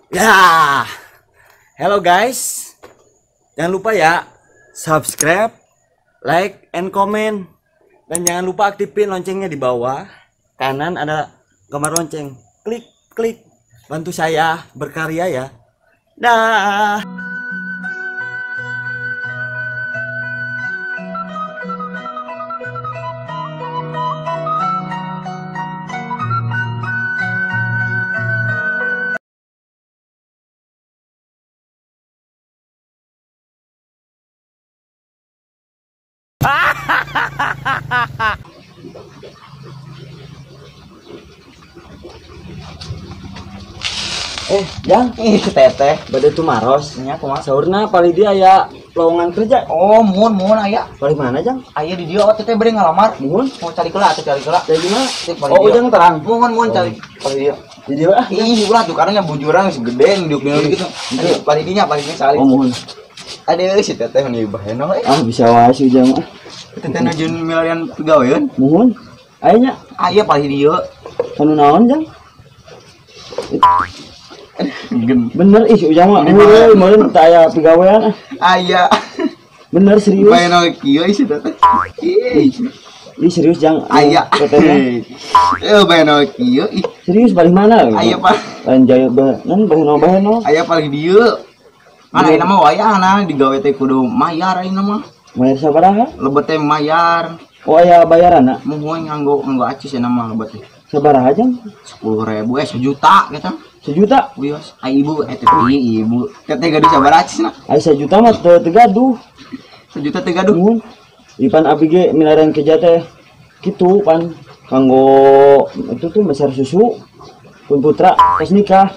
Ya, hello guys. Jangan lupa ya, subscribe, like, and comment. Dan jangan lupa aktifin loncengnya di bawah. Kanan ada gambar lonceng. Klik, klik. Bantu saya berkarya ya. Dah. Jang, si teteh bade tuh maros nya kumaha saurna pali dia aya lowongan kerja. Oh, mun aya. Pali mana, Jang? Aya di dia teteh bade ngalamar. Mun Mau cari keula atuh cari keula. Jadi gimana? Oh, Jang terang. Mun cari pali dia. Di dia ah. Ih, ulah tuh karena bujuran geus gede nduk-nduk gitu. Pali dinya salih. Oh, mun. Ada si teteh nu baheno we. Ah, bisa wae si Jang mah. Teteh nuju milarian pegawean. Mun. Aya Aya pali dia. anu naon, Jang? Bener ih Ujang mah meureun teu aya pigawean. Aya. Bener serius. Baheno kieu si teteh. Ih serius Jang. Aya. Teteh. Baheno kieu. Serius balik mana? Aya Pak. Lain jaya nan baheno. Aya pali dia. Mana ayeuna mah wayahna digawe teh kudu mayar ayeuna mah. Mayar sabaraha? Lebet teh mayar. Oh aya bayaranna. Mun nganggo acis ayeuna mah lebet teh. Sabaraha Jang? 10.000 sejuta gitu. 1 juta. Wios, ibu ibu. Teteh gaduh sabar acis na. Ai 1 juta mah teu gaduh. 1 juta teh gaduh. Mun Ipan abdi ge milarian kerja teh kitu pan kanggo itu tuh besar susu. Pun putra tos nikah.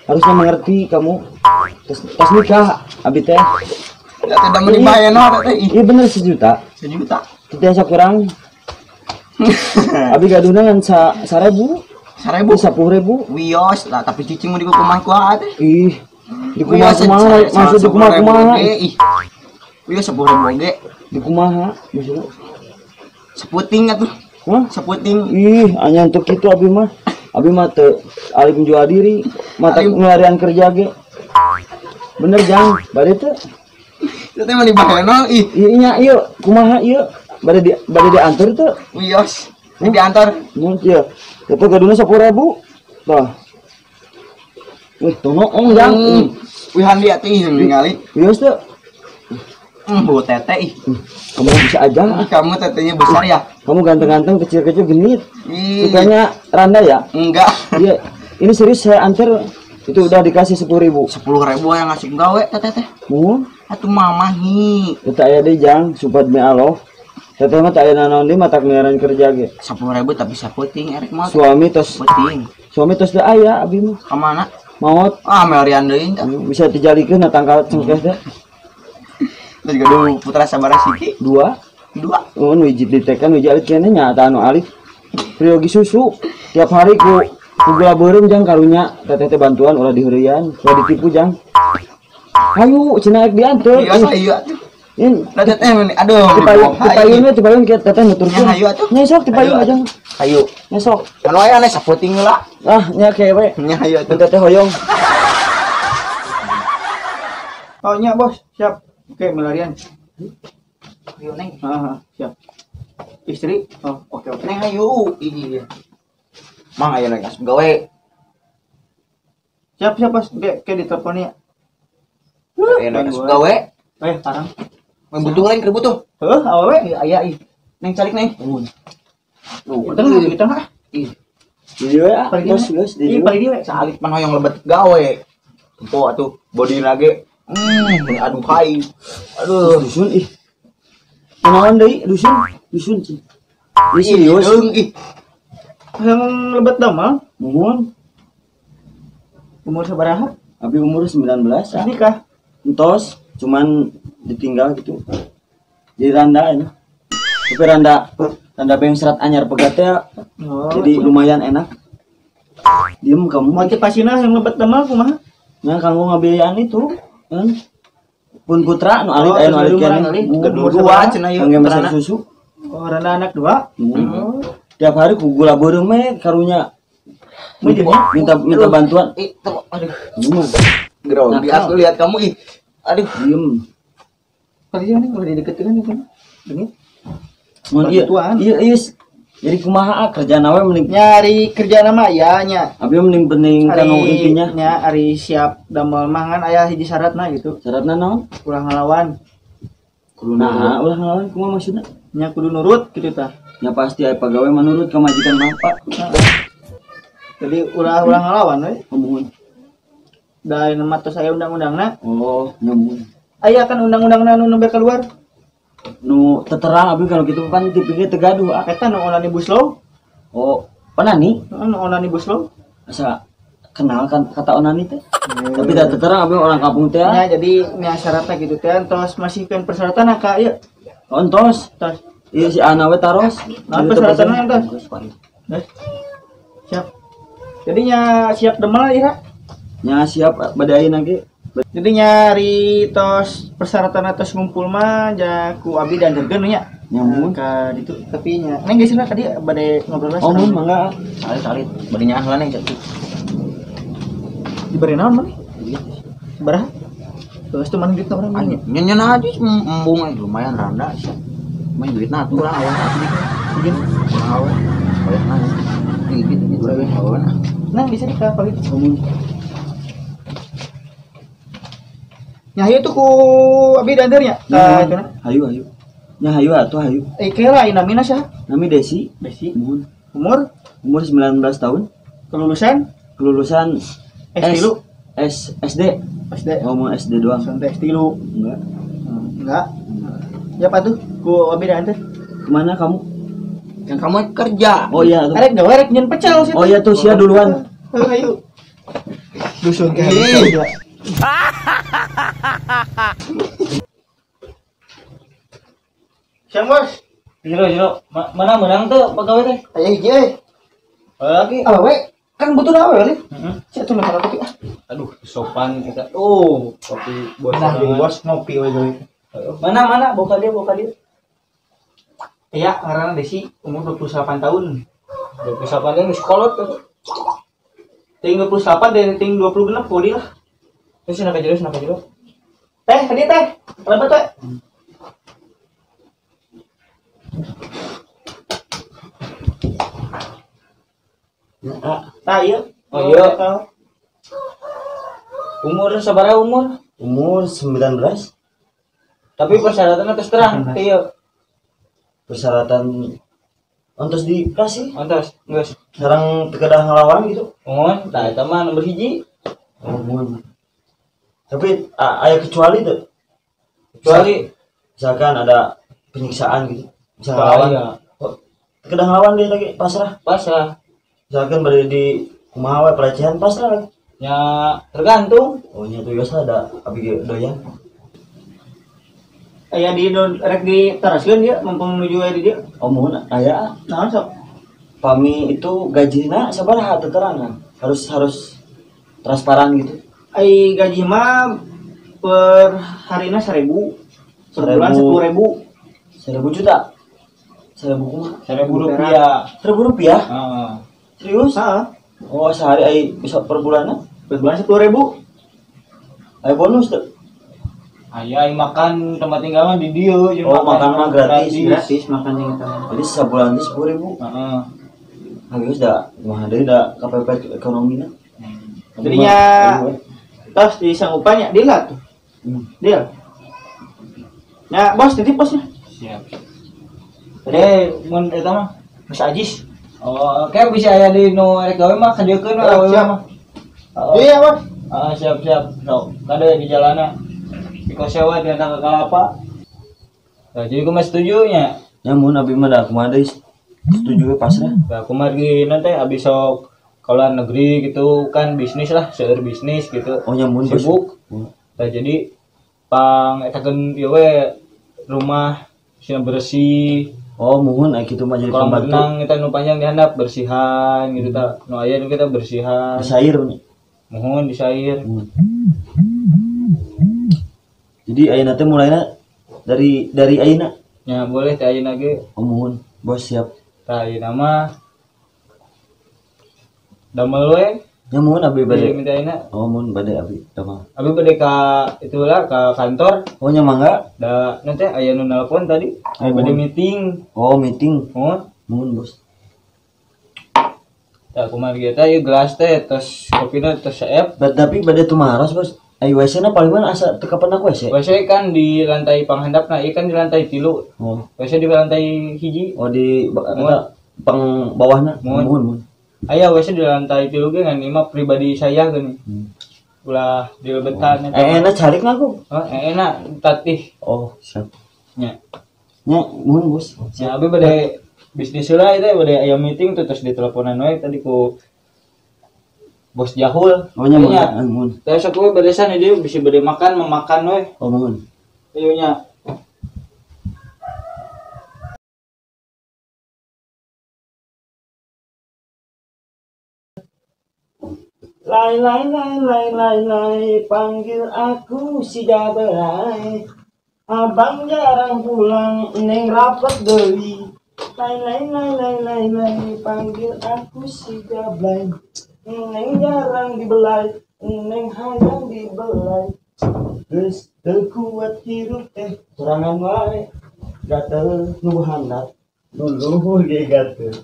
Harusnya mengerti kamu. Tos nikah abdi teh. Ya teh da meuli bayana teh. Iya bener 1 juta. 1 juta. Teu asa kurang. Abdi gaduhna ngan 1.000. 1.000. 10.000. Wios lah, tapi cicing mau di kumaha kuat teh. Ih, di kumaha maksud di kumaha. Ih. Wios 10.000 ge. Di kumaha maksudna? Seputing atuh. Hah? Seputing. Ih, anya untuk itu abi mah. Abi mah teu alih menjual diri, mata ngelarian kerja ge. Bener Jang, bade teu. Teh mah di bahena ih. Ieu nya ieu kumaha ieu? Bade diantar teu? Wios. Diantar. Mun ieu. Eta gaduna 10.000. Tah. Tong Jang. Wihan dia teh ningali. Wios teu. Bu teteh ih. Kamu bisa aja. Kamu tetehnya besar ya? Kamu ganteng-ganteng, kecil-kecil genit. Ih. Sukanya randa ya? Enggak. Iya. Ini serius saya antar itu udah dikasih 10.000. 10.000 yang ngasih gawe teteh. Mun Atuh mamahi. eta aya deui Jang, sumpah demi Allah. Teteh mah teu aya nanaon deui matak ngeureun kerja ge. 10.000 tapi saputing erek mah. Suami tos teu aya abi mah. Ka mana? Maot Melian deui tah. bisa dijalikeun na tangkal cengkeh teh. Terus gaduh putra sabaraha siki? 2. 2. Oh, wiji ditekan wiji alit kene nya ata anu alif. Priogi susu tiap hari ku gula beureum Jang karunya teteh teh bantuan ulah diheureuyan, ulah ditipu Jang. Hayu cenah diantar. Iya hayu atuh. In Teteh aduh. tipayun kieu teteh nuturkeun. Hayu atuh. Nya sok tipayun aja. Hayu. Nya sok. Anu aya ane saputing heula. Ah, nya kewe. Nya hayu atuh. Teteh hoyong. Oh nya bos, siap. Oke, melarian. Hayu neng. Siap. Istri? Oh, oke. Neng hayu. Iya. Mang aya nang asup gawe. Siap bos. Oke ditelepon ya. Aya nang asup gawe. Parang. Butuh lain keur butuh. Heuh, awewe. Aya ih. Neng calik neng. Di tengah. Ih. Di dieu ah, Geus di dieu. pali dieu. Salik pan hoyong lebet gawe. Tempo atuh body lagi. Aduh hai. Aduh. Dusun ih. Kenaon deui dusun sih. Ih serius. Ih. Yang lebet damel. Muhun. Umur sabaraha? Abi umur 19 ah. Nikah. Entos cuman ditinggal gitu. Di randa ini. Tapi randa bengserat anyar pegat teh. Oh. Jadi lumayan enak. Diem kamu. Motivasina yang lebet damel kumaha? Nya kanggo ngabiayaan itu. Kan? Pun putra nu alit aya nu alit kene. Kedua cenah ieu. Kangge masak susu. Oh, randa anak 2. Tiap hari ku gula beureum me karunya minta bantuan. Aduh. Bingung. Grogi aku lihat kamu ih. Aduh. Diem. Kalian nih udah dideketin kan kan. Demi Mun iya. Bantuan. Iya. Jadi kumaha kerjaan awe mending nyari kerja nama ya nya. abi mending penting kanu intinya. Nya ari siap damel mangan aya hiji syaratna gitu. Syaratna naon? Ulah ngalawan. Kudu naha ulah ngalawan kumaha maksudna? Nya kudu nurut gitu tah. Ya pasti aya pagawe menurut ka majikan bapak. Jadi ulah ngalawan we. Ngomongin. Da nama tos aya undang-undangna. Oh, nyambung. Aya kan undang-undangna nu nembe keluar. Nu terang abi kalau gitu kan tipiknya tegaduh ah. Eta nu omnibus law. Oh, onani? Nu omnibus law. Asa kenal kan kata onani teh. Tapi tidak terang abi orang kampung teh. Ya jadi nya syaratnya gitu teh tos masihkeun persyaratan ka ieu. Ontos. Tos. Iya si Ana we taros. Naon persyaratanna tos? Siap. Jadi nya siap demel ira. Nya siap badai lagi. Jadi nyari tos persyaratan atas ngumpul mah jaku abi dan dergen nya. Nyambung. Ka ditu tapi nya. Neng geus tadi bade ngobrol lah. Oh mun mangga. Salit. Badinyaan lah nih jatuh. Diberi naon mah? Baraha? Terus tuh mana duit orang Anjing, nyen aja embung lumayan randa sih. Main duit atuh lah awan asli. begini. Awan. Banyak nanya. Gitu aja awan. Nah bisa dikah pagi. Ngomong. Nya ieu tuh ku abi dan dernya. Tah itu na. Hayu. Nya hayu atuh hayu. Kira inamina sah. Nami Desi. Desi. Mun. Umur Umur 19 tahun. kelulusan Kelulusan S3. SD. SD. Ngomong SD doang. Sampai S3. Enggak. Enggak. Ya apa tuh? Ku abi dan der. Kemana kamu? Yang kamu kerja. Oh iya tuh. Arek gawe rek nyen pecel situ. Oh iya tuh sia duluan. Ayo. Dusun ke. Siang bos. Jiro. Mana menang tuh pegawai teh? Aya hiji euy. Lagi. Awe kan butuh awe li. Cek tuh nak kopi ah. Aduh, sopan kita. Oh, kopi bos. Nah, di bos ngopi we gawe. Mana? Buka dia. Iya, ngaranna Desi, umur 28 tahun. 28 tahun sekolot tuh. Ting 28 dan ting 20 genep bodi lah. Terus nak jero. Teh, tadi teh. Lebat teh. Nah, iya. Oh, iya. Umur sabaraha umur? Umur 19. Tapi persyaratan atas terang. Iya. Persyaratan ontos dikasih. Antas, geus. Sekarang tekedah ngelawan gitu. Mohon, tah eta mah nomor 1. Oh, mun. Tapi aya kecuali tuh. Kecuali Misalkan ada penyiksaan gitu. Bisa ngelawan. ngelawan. Oh, tekedah ngelawan dia lagi pasrah. Pasrah. Misalkan berada di kumaha we pelecehan pasrah lagi. Ya tergantung. Oh nya tuh biasa ada abi doyan. Aya di rek di teraskeun dia mumpung menuju di dia. Oh mun aya Naon sok? Pami itu gajina sabaraha teu terang kan. Harus transparan gitu. Ai gaji mah per harina 1.000. Per bulan 10.000. 1.000 juta. 1.000 kumaha? 1.000 rupiah. 1.000 rupiah? Heeh. Serius? Heeh. Oh sehari ai bisa per bulanna? Per bulan 10.000. Ai bonus tuh. Aya makan tempat tinggal mah di dieu. Oh, makan mah gratis. Gratis makan yang kita. Jadi sebulan itu 10.000. Heeh. Habis dah mah deui da KPP ekonomina. Jadinya tos di sanggupannya dia lah tuh. Dia. Nah, bos titip bosnya. Siap. Mun eta mah Mas Ajis. Oh, kayak bisa aya di nu rek gawe mah kanjeukeun Oh, we siap. mah. Oh, Iya, bos. siap. Sok, kade di jalana. Di kosewa di antara kalapa. Nah, jadi aku mah setuju nya. Ya mun abi mah da kumaha deui setuju we pasrah. Nah, aku mah nanti abis sok kalau negeri gitu kan bisnis lah, seueur bisnis gitu. Oh nya mun Sibuk. Nah, jadi pang etakeun ieu we rumah sina bersih. Oh muhun kitu mah jadi Kolam pembantu. renang kita nu panjang dihandap bersihan gitu ta. Nu aya nu kita bersihan. Disair nih. Mohon disair. Jadi ayeuna teh mulainya dari ayeuna. Ya boleh teh ayeuna ge. Oh muhun, bos siap. Tah ayeuna mah damel we nya mun abi bade minta enak. oh mun bade abi tama Abi bade ka itulah ka kantor. oh nya mangga Da nanti aya nu nelpon tadi. Aya bade meeting. oh meeting Mun bos da kumaha kita ieu gelas teh tos kopina tos saep. tapi bade tumaros bos ai WC na paling mana asa teu kapan aku WC WC kan di lantai panghandapna, ieu kan di lantai 3. oh WC di lantai hiji. oh di eta pang bawahna mun Aya WC di lantai 3 ge ngan imah pribadi saya geuning. Ulah di lebetan eta. enak carik na aku Enak tatih oh siap nya. nya mun bos Ya abi bade bisnis heula teh bade aya meeting tuh terus diteleponan we tadi ku Bos Jahul. oh nya mun Teh sok we beresan ieu bisa bade makan memakan we. oh mun Ieu nya. Lai lai lai lai lai lai panggil aku si Jabelai abang jarang pulang neng rapet deui lai lai lai lai lai lai panggil aku si Jabelai neng jarang dibelai neng hayang dibelai geus teu kuat hirup teh sorangan wae gatel nu handap nu luhur ge gatel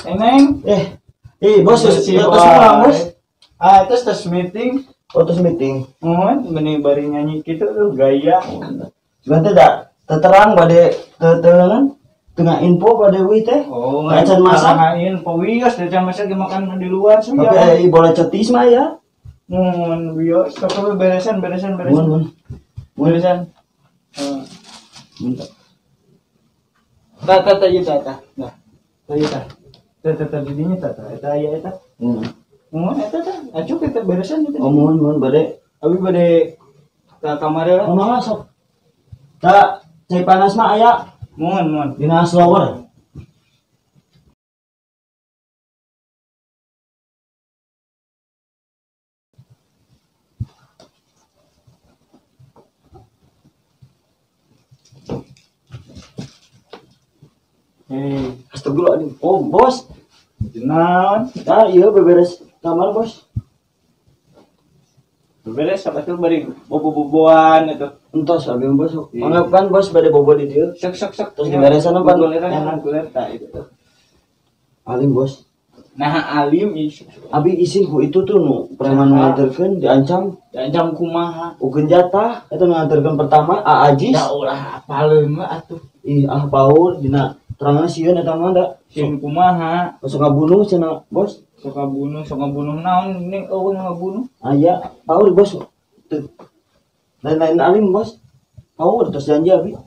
Eneng bos terus pulang bos terus meeting. oh terus meeting Benih bari nyanyi gitu tuh gaya. sebentar dah terang bade tetelangan tengah info pada wi teh Oh, acan masak ngain powios dan masak makan di luar sih tapi ya. bola cetis mah ya Mun bios sok beresan. mun Beresan. Tata yuta. Nah. Tata. Tata didinya tata. Eta aya eta. Mun eta tah. Acu kita beresan itu. oh mun bade Abi bade ka kamar lah. oh mah sok tak cai panas mah aya Mun. dina slower astagfirullah oh bos Naon? iya beberes kamar bos Beres apa tuh bari bobo-boboan itu. entos abi bos mangapkan bos bade bobo di dieu Sok. terus diberesan apa Enak kuler tah itu tuh. alim bos Nah alim isu. abi isin ku itu tuh nu preman nganterkeun diancam Jam kumaha. ukeun jatah eta nu nganterkeun pertama Aajis Da ulah apaleun mah atuh. ih paur dina terangna sieun eta mah da Sim kumaha. sok ngabunuh cenah bos Sok ngabunuh naon ning eueuh ngabunuh. aya paur bos Teu. lain-lain alim bos paur terus janji abi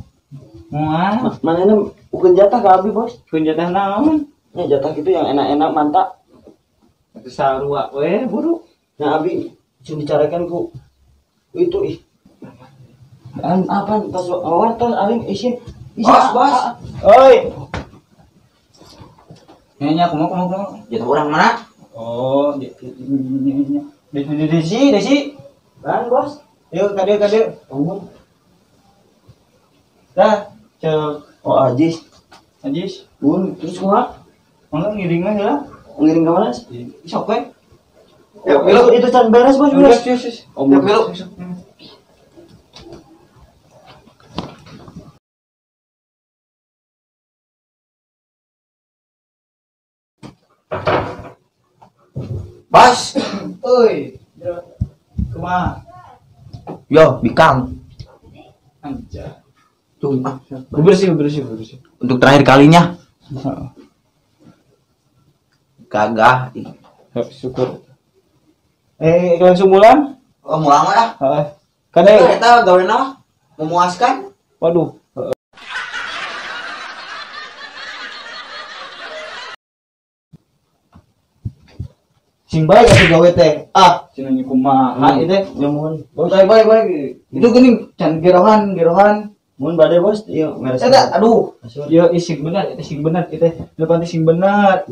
Moal. manehna ukeun jatah ka abi bos Kunjatah naon? nya jatah gitu yang enak-enak mantap Atuh sarua we buru. nya abi cuma dicarakan ku itu ih apa pas awal tos alim isin Bos. Oi. Nya kumaha. Jatuh orang mana? Oh, Desi. kan bos Yuk, kade. ngomong Dah, cek oh Ajis Ajis. bun terus kumaha Mangga ngiring mah heula. ngiring ka mana Sok we. itu can beres bos beres Yes. oh Yuk, milu. Bos. Oi. Kumaha? Yo, bikang. Anja. Tuh, Bersih. untuk terakhir kalinya. Kagak. Syukur. Langsung mulan? Oh, mulang lah. Heeh. Kade Kade. eta gawe naon? Memuaskan? Waduh. Sing bae atuh gawe teh. Cenah kumaha ieu teh? nyamun Baik. Itu geuning can gerohan. mun bade bos ieu beres Eta aduh. Ya sing bener kita. Depan sing bener.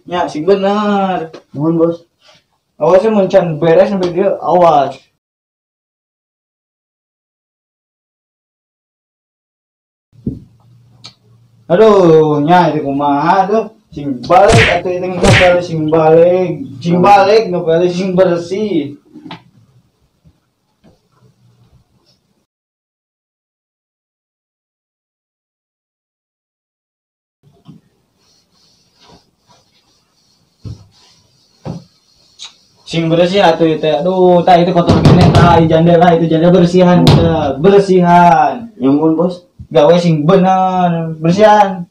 Nya sing bener. mun bos Awasnya mun can beres sampai dia awas. Aduh, nya itu kumaha tuh. Sing balik atau itu ngapel sing balik ngapel sing bersih. Sing bersih atuh itu. Aduh, tah itu kotor gini, tah itu janda bersihan, bersihan. Nyamun bos. Gawe sing bener, bersihan.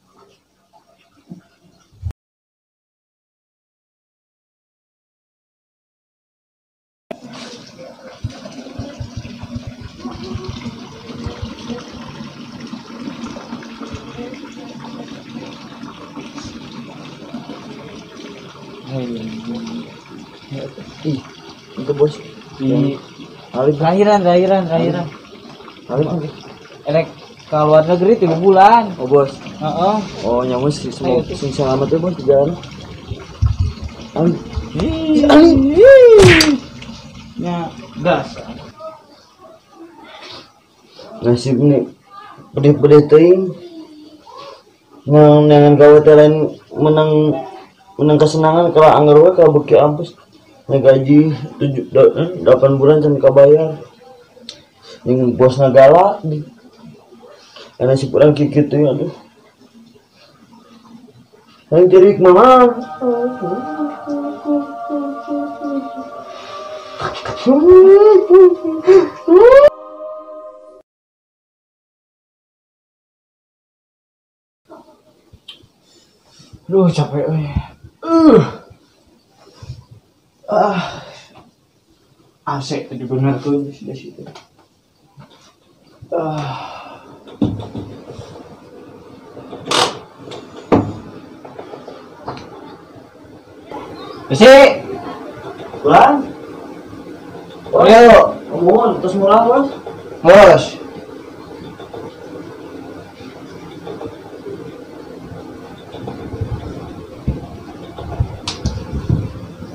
Ih, itu bos. Di lahiran. Elek ke luar negeri 3 bulan. Oh bos. Heeh. Oh nyamun sih semua sing selamat ya bos di jalan. Ali. Nya gas. Nasib nih pedih-pedih teuing. Nangan gawe teh lain menang kesenangan kalau anggar we kalau beki ampus. Gaji 8 bulan can kabayar. Yang bosna galak di. Karena si kurang kikitu ya aduh. Yang jerik mama. Duh, capek euy. AC tadi bener tuh di situ. Besi. Pulang. Ayo, Mohon terus mulang bos. Bos.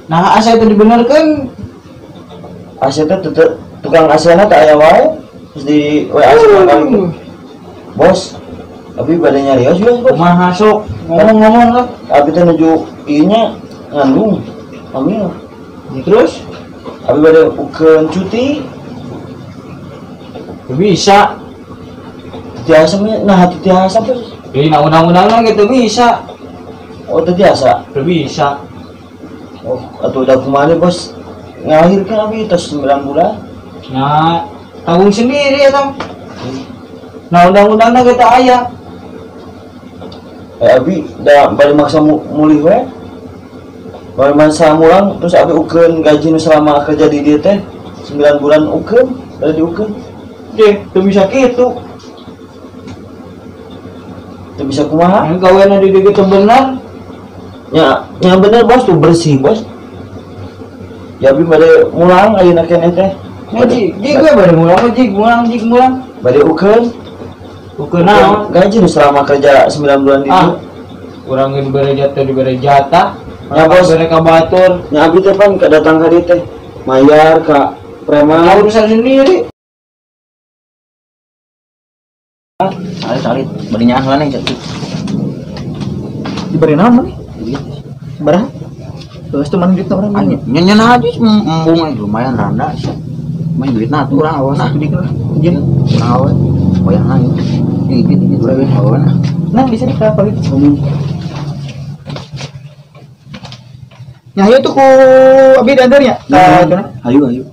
Nah, AC itu dibenerkan. AC itu tukang AC-na tak aya wae. Terus di WA sekali. Bos, abi pada nyarios bos. Kumaha sok ngomong-ngomong lah. Abi teh nuju ieu ngandung hamil. Terus Abi pada ukeun cuti. bisa. Tiasa nah hati tiasa bos. Ini undang-undangnya gitu bisa. Oh teh tiasa. Bisa. Oh, atuh udah kemana bos? Ngelahirkan abi tos 9 bulan. Nah, tanggung sendiri ya tang. Nah, undang-undangnya kita aya. Abi da bari maksa mulih we. Bari maksa mulang terus abi ukeun gaji nu selama kerja di dieu teh 9 bulan ukeun, bari diukeun. Deh, tuh bisa gitu. Teu bisa kumaha? Yang gawean di dieu teh bener. Ya bener bos tuh bersih bos. Ya abi bari mulang ayeuna keneh teh. Ngaji, gue bari mulang. Bari ukeun. Ukeun naon? Gaji nu selama kerja 9 bulan di dieu. Urang dibere jatah. Ya bos, bere ka batur. nya abi teh pan datang ka dieu teh. Mayar ka preman. Urusan sendiri. Salit bari nyaan lah nih jadi. Diberi naon nih? Berapa? Terus tuh mana duit orang Anya nyen aja embung lumayan randa sih. Main duit na tuh urang awana. sedikit lah. Jin. Urang awan. Wayang nang. Dikit urang awana. Nah bisa di kapal itu. Nyayo tuh ku abi dandarnya. Hayu.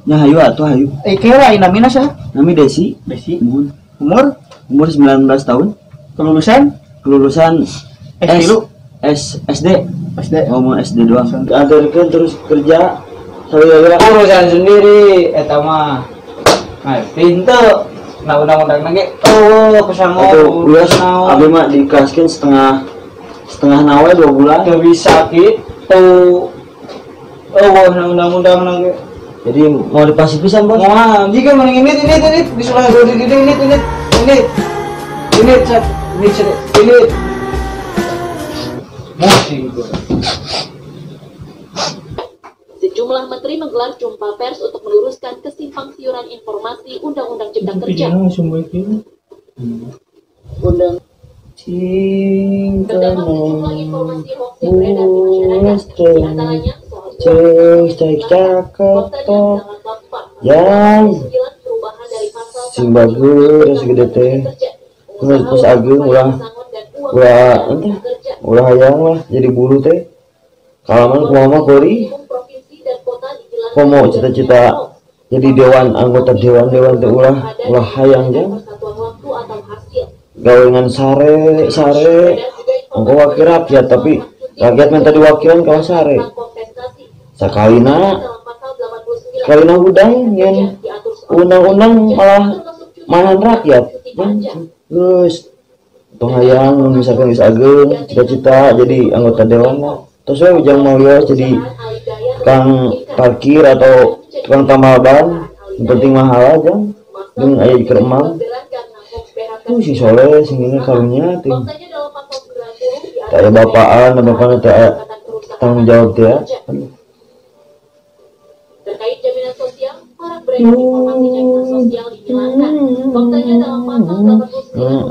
Nya hayu atuh hayu. Kira namina sah. Nami Desi. Mohon. Umur 19 tahun. Kelulusan SD. Oh, mau SD doang. Adarkan terus kerja. Saya Urusan sendiri eta mah. Nah, pintu. Nah, undang-undang lagi. Kesanggo. Ulas abi mah dikaskeun setengah nawe 2 bulan. Teu bisa kitu. Undang-undang lagi. Jadi mau dipasih pisan bos. Wah, jika mending ini disuruh ini. Musik gua. Sejumlah menteri menggelar jumpa pers untuk meluruskan kesimpang siuran informasi Undang-Undang Cipta Kerja. Terdapat sejumlah informasi hoax yang beredar di masyarakat, di antaranya soal perubahan dari pasal Simbager segede teh pas Ageng ulah hayang lah jadi buru teh kalaman kumaha kori komo cita-cita jadi dewan anggota dewan teh ulah hayang jang gawengan sare engko wakil rakyat tapi rakyat minta diwakilan kalau sare sakalina hudang yang undang-undang malah mahan rakyat geus tong hayang misalkan geus Ageng cita-cita jadi anggota dewan lah terus we ujang mau lios jadi tukang parkir atau tukang tambal ban yang penting mahal aja jeung aya di keremang si Soleh sing ini karunya ting tak ada bapaan tak tanggung jawab dia terkait jaminan sosial. Orang beredar informasi jaminan sosial dihilangkan. Faktanya dalam pasal 89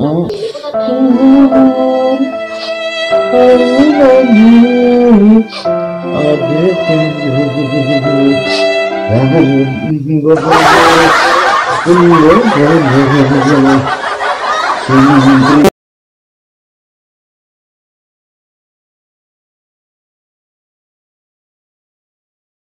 Terima